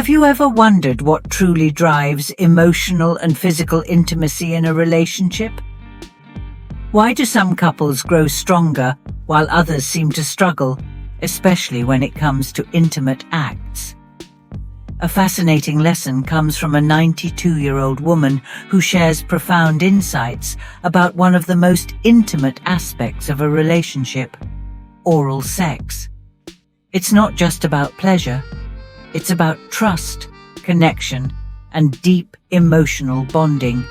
Have you ever wondered what truly drives emotional and physical intimacy in a relationship? Why do some couples grow stronger while others seem to struggle, especially when it comes to intimate acts? A fascinating lesson comes from a 92-year-old woman who shares profound insights about one of the most intimate aspects of a relationship: oral sex. It's not just about pleasure. It's about trust, connection, and deep emotional bonding.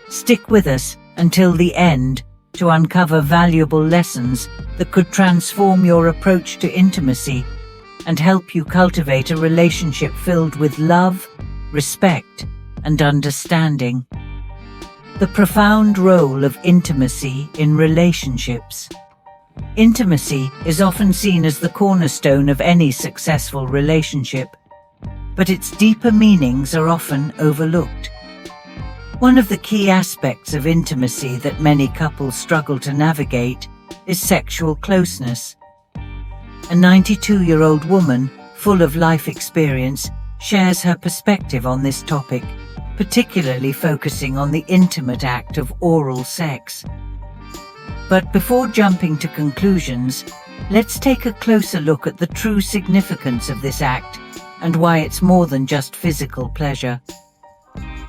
Stick with us until the end to uncover valuable lessons that could transform your approach to intimacy and help you cultivate a relationship filled with love, respect, and understanding. The profound role of intimacy in relationships. Intimacy is often seen as the cornerstone of any successful relationship, but its deeper meanings are often overlooked. One of the key aspects of intimacy that many couples struggle to navigate is sexual closeness. A 92-year-old woman, full of life experience, shares her perspective on this topic, particularly focusing on the intimate act of oral sex. But before jumping to conclusions, let's take a closer look at the true significance of this act and why it's more than just physical pleasure.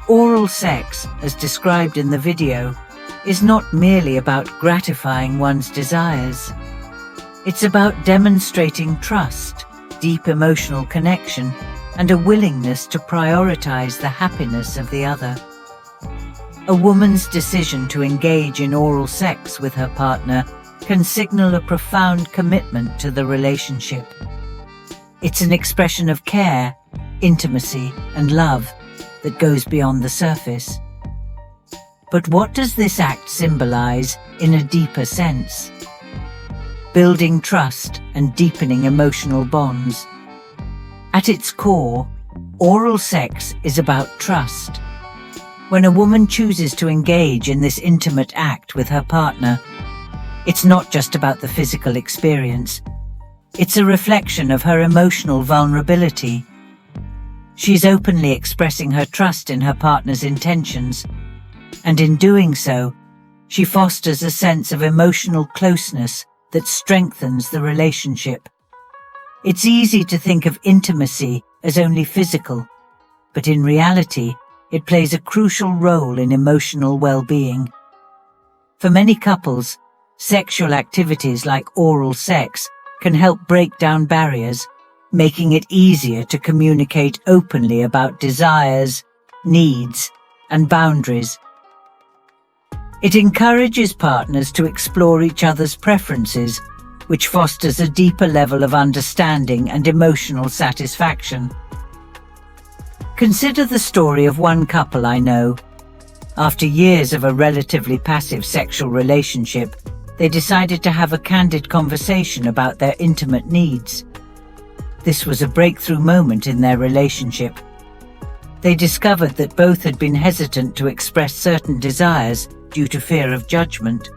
Oral sex, as described in the video, is not merely about gratifying one's desires. It's about demonstrating trust, deep emotional connection, and a willingness to prioritize the happiness of the other. A woman's decision to engage in oral sex with her partner can signal a profound commitment to the relationship. It's an expression of care, intimacy, and love that goes beyond the surface. But what does this act symbolize in a deeper sense? Building trust and deepening emotional bonds. At its core, oral sex is about trust. When a woman chooses to engage in this intimate act with her partner, it's not just about the physical experience. It's a reflection of her emotional vulnerability. She's openly expressing her trust in her partner's intentions, and in doing so, she fosters a sense of emotional closeness that strengthens the relationship. It's easy to think of intimacy as only physical, but in reality, it plays a crucial role in emotional well-being. For many couples, sexual activities like oral sex can help break down barriers, making it easier to communicate openly about desires, needs, and boundaries. It encourages partners to explore each other's preferences, which fosters a deeper level of understanding and emotional satisfaction. Consider the story of one couple I know. After years of a relatively passive sexual relationship, they decided to have a candid conversation about their intimate needs. This was a breakthrough moment in their relationship. They discovered that both had been hesitant to express certain desires due to fear of judgment.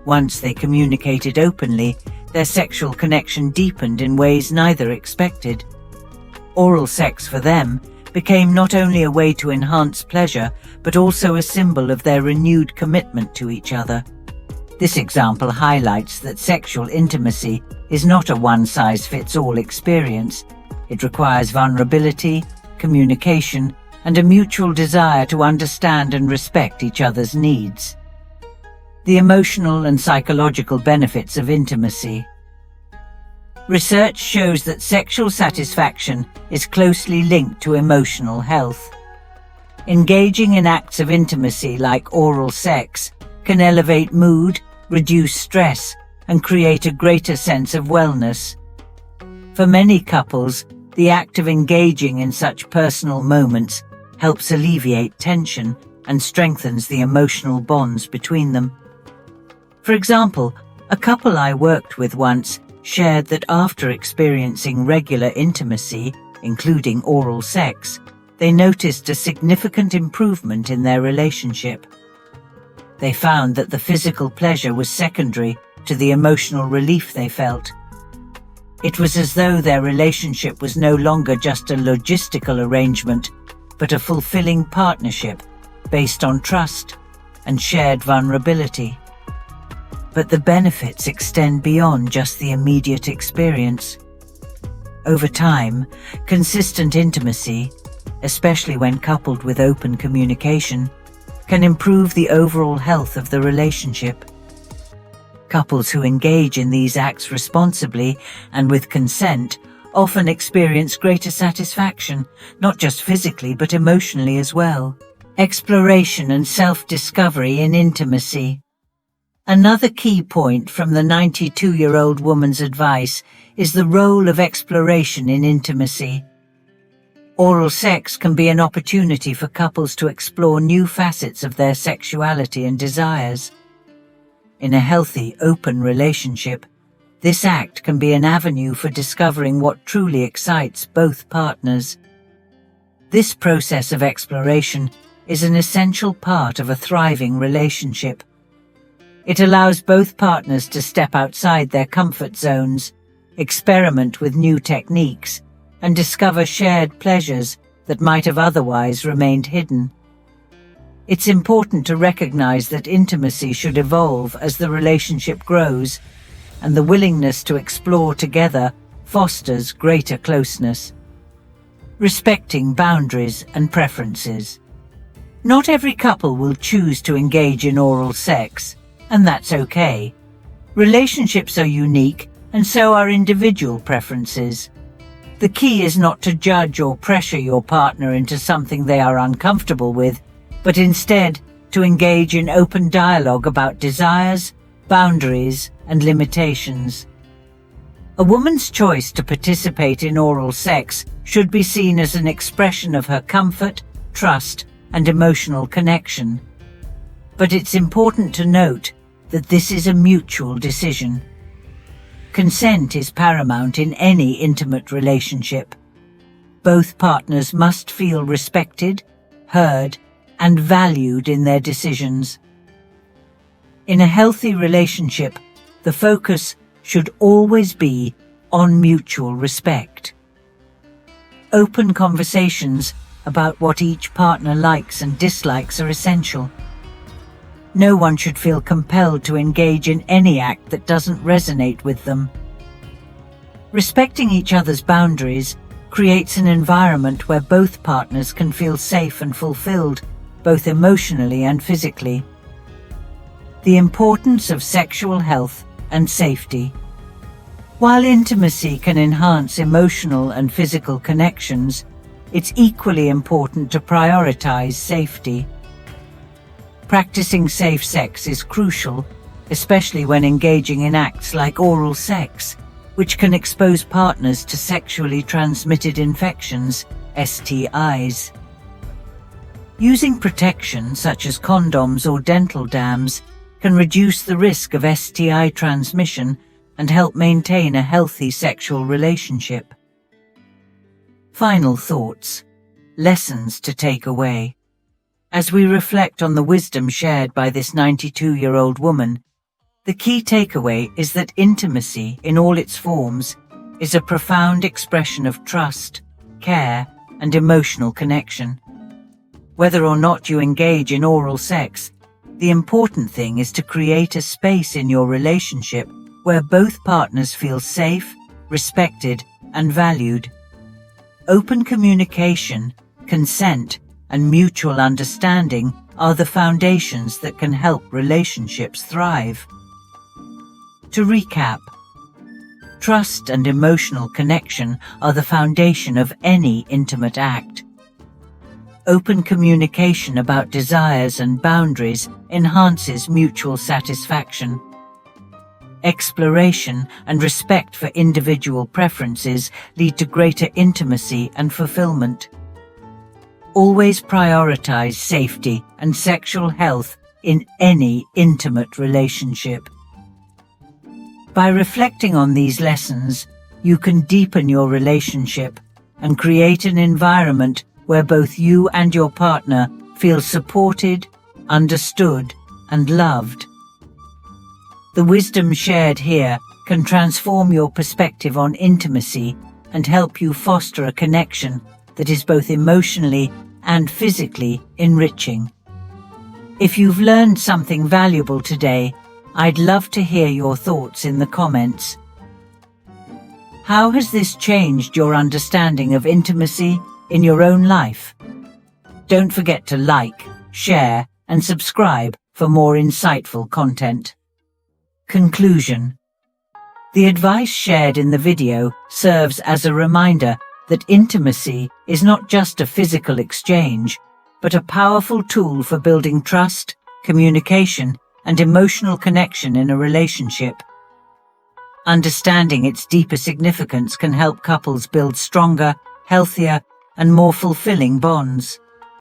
Once they communicated openly, their sexual connection deepened in ways neither expected. Oral sex for them became not only a way to enhance pleasure, but also a symbol of their renewed commitment to each other. This example highlights that sexual intimacy is not a one-size-fits-all experience. It requires vulnerability, communication, and a mutual desire to understand and respect each other's needs. The emotional and psychological benefits of intimacy. Research shows that sexual satisfaction is closely linked to emotional health. Engaging in acts of intimacy like oral sex can elevate mood, reduce stress, and create a greater sense of wellness. For many couples, the act of engaging in such personal moments helps alleviate tension and strengthens the emotional bonds between them. For example, a couple I worked with once shared that after experiencing regular intimacy, including oral sex, they noticed a significant improvement in their relationship. They found that the physical pleasure was secondary to the emotional relief they felt. It was as though their relationship was no longer just a logistical arrangement, but a fulfilling partnership based on trust and shared vulnerability. But the benefits extend beyond just the immediate experience. Over time, consistent intimacy, especially when coupled with open communication, can improve the overall health of the relationship. Couples who engage in these acts responsibly and with consent often experience greater satisfaction, not just physically but emotionally as well. Exploration and self-discovery in intimacy. Another key point from the 92-year-old woman's advice is the role of exploration in intimacy. Oral sex can be an opportunity for couples to explore new facets of their sexuality and desires. In a healthy, open relationship, this act can be an avenue for discovering what truly excites both partners. This process of exploration is an essential part of a thriving relationship. It allows both partners to step outside their comfort zones, experiment with new techniques, and discover shared pleasures that might have otherwise remained hidden. It's important to recognize that intimacy should evolve as the relationship grows, and the willingness to explore together fosters greater closeness. Respecting boundaries and preferences. Not every couple will choose to engage in oral sex, and that's okay. Relationships are unique, and so are individual preferences. The key is not to judge or pressure your partner into something they are uncomfortable with, but instead to engage in open dialogue about desires, boundaries, and limitations. A woman's choice to participate in oral sex should be seen as an expression of her comfort, trust, and emotional connection. But it's important to note that this is a mutual decision. Consent is paramount in any intimate relationship. Both partners must feel respected, heard, and valued in their decisions. In a healthy relationship, the focus should always be on mutual respect. Open conversations about what each partner likes and dislikes are essential. No one should feel compelled to engage in any act that doesn't resonate with them. Respecting each other's boundaries creates an environment where both partners can feel safe and fulfilled, both emotionally and physically. The importance of sexual health and safety. While intimacy can enhance emotional and physical connections, it's equally important to prioritize safety. Practicing safe sex is crucial, especially when engaging in acts like oral sex, which can expose partners to sexually transmitted infections, STIs. Using protection such as condoms or dental dams can reduce the risk of STI transmission and help maintain a healthy sexual relationship. Final thoughts. Lessons to take away. As we reflect on the wisdom shared by this 92-year-old woman, the key takeaway is that intimacy, in all its forms, is a profound expression of trust, care, and emotional connection. Whether or not you engage in oral sex, the important thing is to create a space in your relationship where both partners feel safe, respected, and valued. Open communication, consent, and mutual understanding are the foundations that can help relationships thrive. To recap, trust and emotional connection are the foundation of any intimate act. Open communication about desires and boundaries enhances mutual satisfaction. Exploration and respect for individual preferences lead to greater intimacy and fulfillment. Always prioritize safety and sexual health in any intimate relationship. By reflecting on these lessons, you can deepen your relationship and create an environment where both you and your partner feel supported, understood, and loved. The wisdom shared here can transform your perspective on intimacy and help you foster a connection that is both emotionally and physically enriching. If you've learned something valuable today, I'd love to hear your thoughts in the comments. How has this changed your understanding of intimacy in your own life? Don't forget to like, share, and subscribe for more insightful content. Conclusion. The advice shared in the video serves as a reminder that intimacy is not just a physical exchange, but a powerful tool for building trust, communication, and emotional connection in a relationship. Understanding its deeper significance can help couples build stronger, healthier, and more fulfilling bonds.